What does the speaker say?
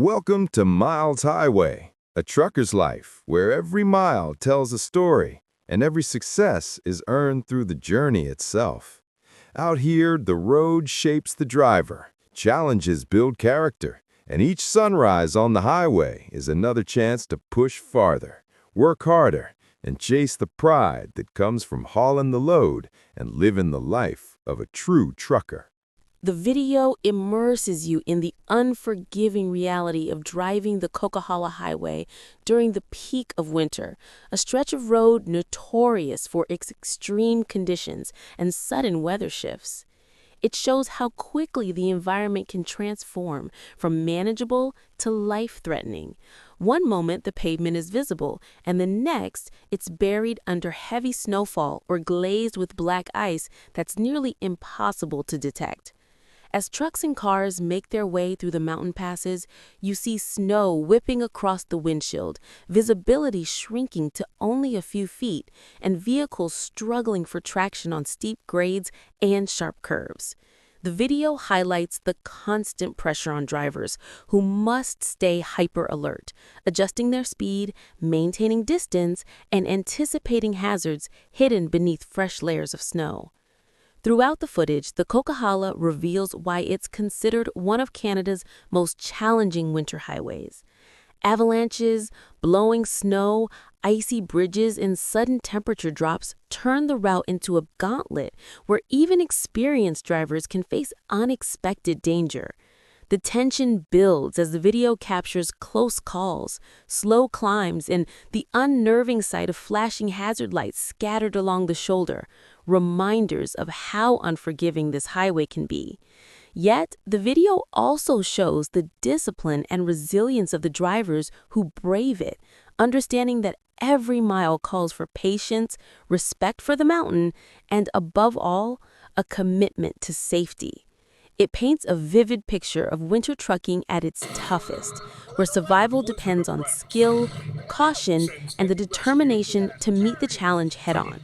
Welcome to Miles Highway, a trucker's life where every mile tells a story and every success is earned through the journey itself. Out here, the road shapes the driver, challenges build character, and each sunrise on the highway is another chance to push farther, work harder, and chase the pride that comes from hauling the load and living the life of a true trucker. The video immerses you in the unforgiving reality of driving the Coquihalla Highway during the peak of winter, a stretch of road notorious for its extreme conditions and sudden weather shifts. It shows how quickly the environment can transform from manageable to life-threatening. One moment the pavement is visible, and the next it's buried under heavy snowfall or glazed with black ice that's nearly impossible to detect. As trucks and cars make their way through the mountain passes, you see snow whipping across the windshield, visibility shrinking to only a few feet, and vehicles struggling for traction on steep grades and sharp curves. The video highlights the constant pressure on drivers who must stay hyper alert, adjusting their speed, maintaining distance, and anticipating hazards hidden beneath fresh layers of snow. Throughout the footage, the Coquihalla reveals why it's considered one of Canada's most challenging winter highways. Avalanches, blowing snow, icy bridges, and sudden temperature drops turn the route into a gauntlet where even experienced drivers can face unexpected danger. The tension builds as the video captures close calls, slow climbs, and the unnerving sight of flashing hazard lights scattered along the shoulder, reminders of how unforgiving this highway can be. Yet, the video also shows the discipline and resilience of the drivers who brave it, understanding that every mile calls for patience, respect for the mountain, and above all, a commitment to safety. It paints a vivid picture of winter trucking at its toughest, where survival depends on skill, caution, and the determination to meet the challenge head-on.